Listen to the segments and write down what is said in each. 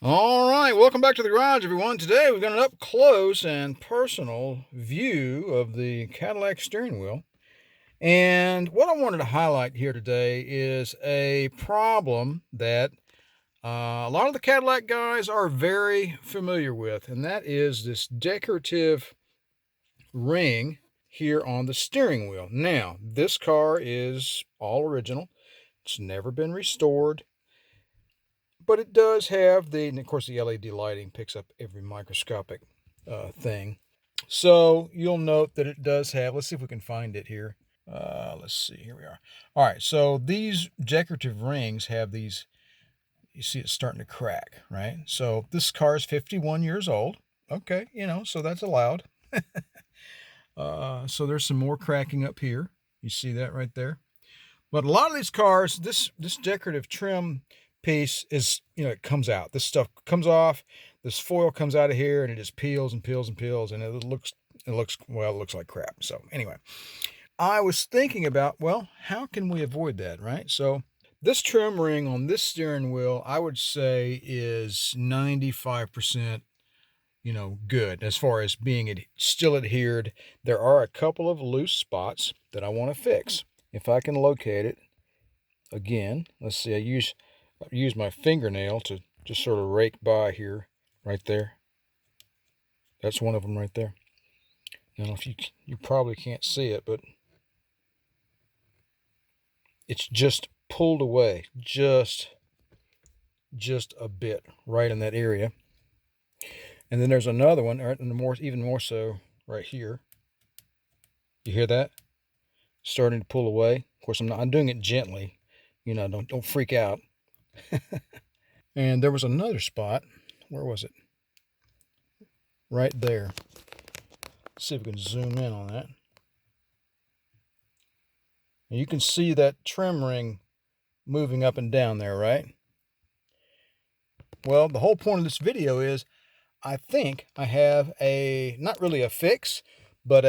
All right, welcome back to the garage, everyone. Today we've got an up close and personal view of the Cadillac steering wheel. And what I wanted to highlight here today is a problem that a lot of the Cadillac guys are very familiar with, and that is this decorative ring here on the steering wheel. Now, this car is all original. It's never been restored. But it does have the, and of course the LED lighting picks up every microscopic thing. So you'll note that it does have, let's see if we can find it here. Let's see, here we are. All right, so these decorative rings have these, you see it's starting to crack, right? So this car is 51 years old. Okay, so that's allowed. So there's some more cracking up here. You see that right there? But a lot of these cars, this decorative trim piece is, it comes out. This stuff comes off. This foil comes out of here, and it just peels and peels and peels, and it looks like crap. So anyway, I was thinking about, well, how can we avoid that, right? So this trim ring on this steering wheel, I would say, is 95%, good as far as being still adhered. There are a couple of loose spots that I want to fix. If I can locate it, again, let's see, I use my fingernail to just sort of rake by here, right there. That's one of them right there. Now, if you probably can't see it, but it's just pulled away, just a bit right in that area. And then there's another one, even more so right here. You hear that? Starting to pull away. Of course, I'm doing it gently. Don't freak out. And there was another spot. Where was it? Right there. Let's see if we can zoom in on that. And you can see that trim ring moving up and down there, right? Well, the whole point of this video is I think I have not really a fix, but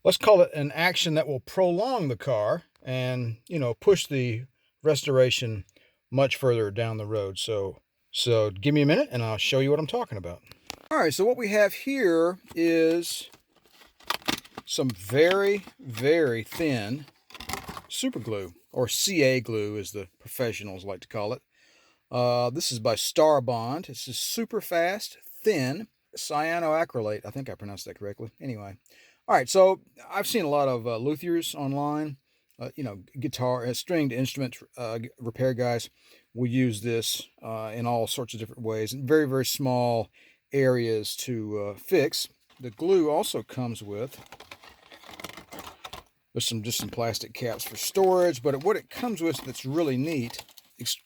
let's call it an action that will prolong the car and, push the restoration much further down the road. So give me a minute and I'll show you what I'm talking about. All right, so what we have here is some very, very thin super glue, or CA glue as the professionals like to call it. This is by Star Bond. This is super fast, thin cyanoacrylate. I think I pronounced that correctly. Anyway, all right, so I've seen a lot of luthiers online. Guitar, stringed instrument repair guys will use this in all sorts of different ways, in very, very small areas to fix. The glue also comes with just some plastic caps for storage, but what it comes with that's really neat,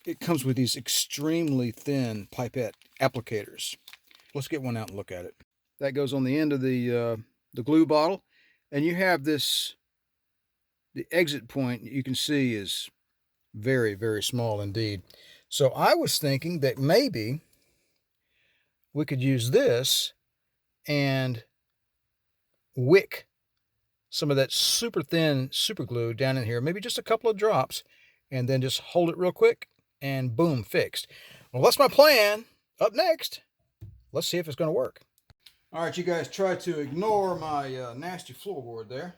it comes with these extremely thin pipette applicators. Let's get one out and look at it. That goes on the end of the glue bottle, and you have this. The exit point you can see is very, very small indeed. So I was thinking that maybe we could use this and wick some of that super thin super glue down in here, maybe just a couple of drops, and then just hold it real quick and boom, fixed. Well, that's my plan. Up next, let's see if it's going to work. All right, you guys try to ignore my nasty floorboard there.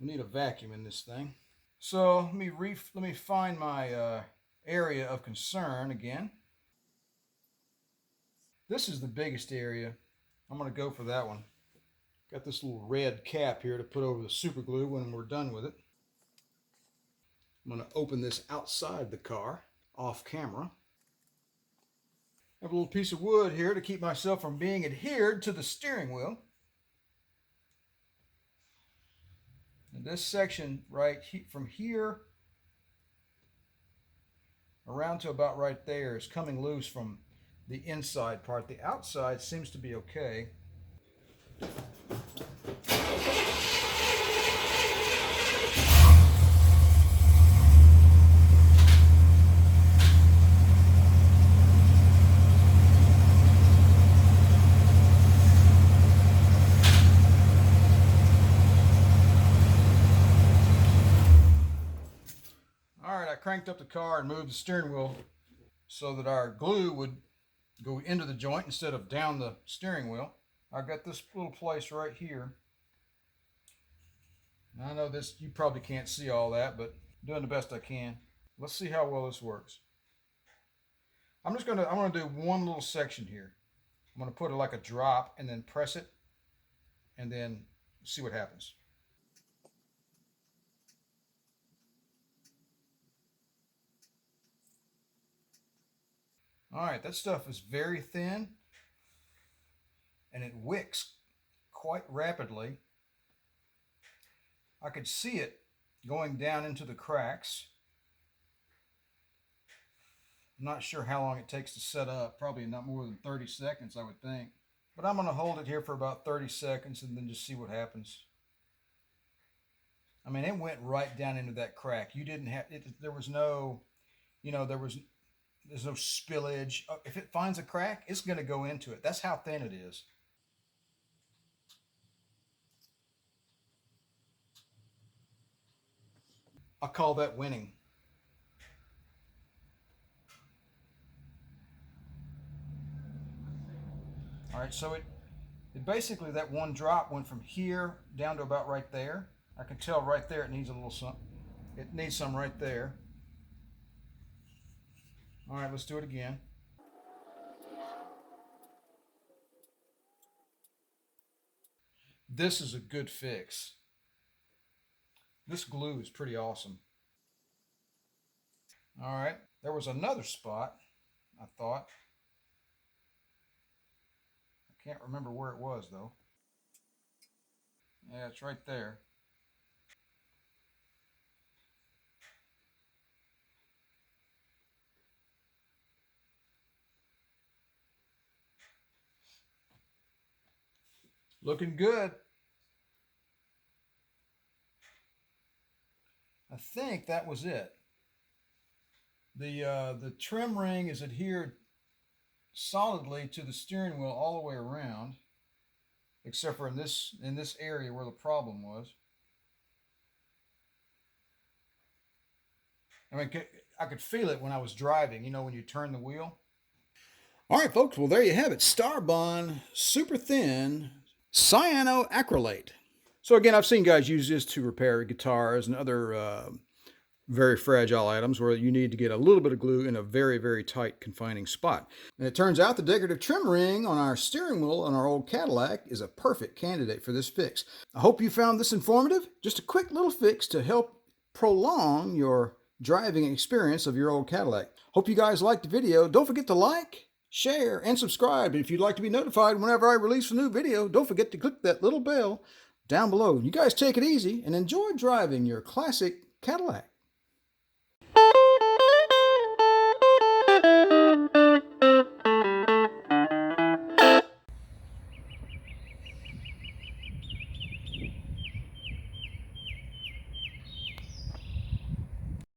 We need a vacuum in this thing. So let me find my area of concern again. This is the biggest area. I'm going to go for that one. Got this little red cap here to put over the super glue when we're done with it. I'm going to open this outside the car, off camera. I have a little piece of wood here to keep myself from being adhered to the steering wheel. And this section from here around to about right there is coming loose from the inside part. The outside seems to be okay. Cranked up the car and moved the steering wheel so that our glue would go into the joint instead of down the steering wheel. I've got this little place right here. I know this, you probably can't see all that, but I'm doing the best I can. Let's see how well this works. I'm gonna do one little section here. I'm gonna put it like a drop and then press it and then see what happens. All right, that stuff is very thin and it wicks quite rapidly. I could see it going down into the cracks. I'm not sure how long it takes to set up. Probably not more than 30 seconds, I would think. But I'm going to hold it here for about 30 seconds and then just see what happens. I mean, it went right down into that crack. You didn't have it. There was no, there's no spillage. If it finds a crack, it's going to go into it. That's how thin it is. I call that winning. All right, so it basically, that one drop went from here down to about right there. I can tell right there it needs a little some. It needs some right there. All right, let's do it again. This is a good fix. This glue is pretty awesome. All right, there was another spot, I thought. I can't remember where it was though. Yeah, it's right there. Looking good. I think that was it. The trim ring is adhered solidly to the steering wheel all the way around, except for in this area where the problem was. I mean, I could feel it when I was driving, when you turn the wheel. All right, folks, well, there you have it. Starbond Super Thin Cyanoacrylate. So again, I've seen guys use this to repair guitars and other very fragile items where you need to get a little bit of glue in a very, very tight confining spot. And it turns out the decorative trim ring on our steering wheel on our old Cadillac is a perfect candidate for this fix. I hope you found this informative. Just a quick little fix to help prolong your driving experience of your old Cadillac. Hope you guys liked the video. Don't forget to like, share, and subscribe. And if you'd like to be notified whenever I release a new video, don't forget to click that little bell down below. You guys take it easy and enjoy driving your classic Cadillac.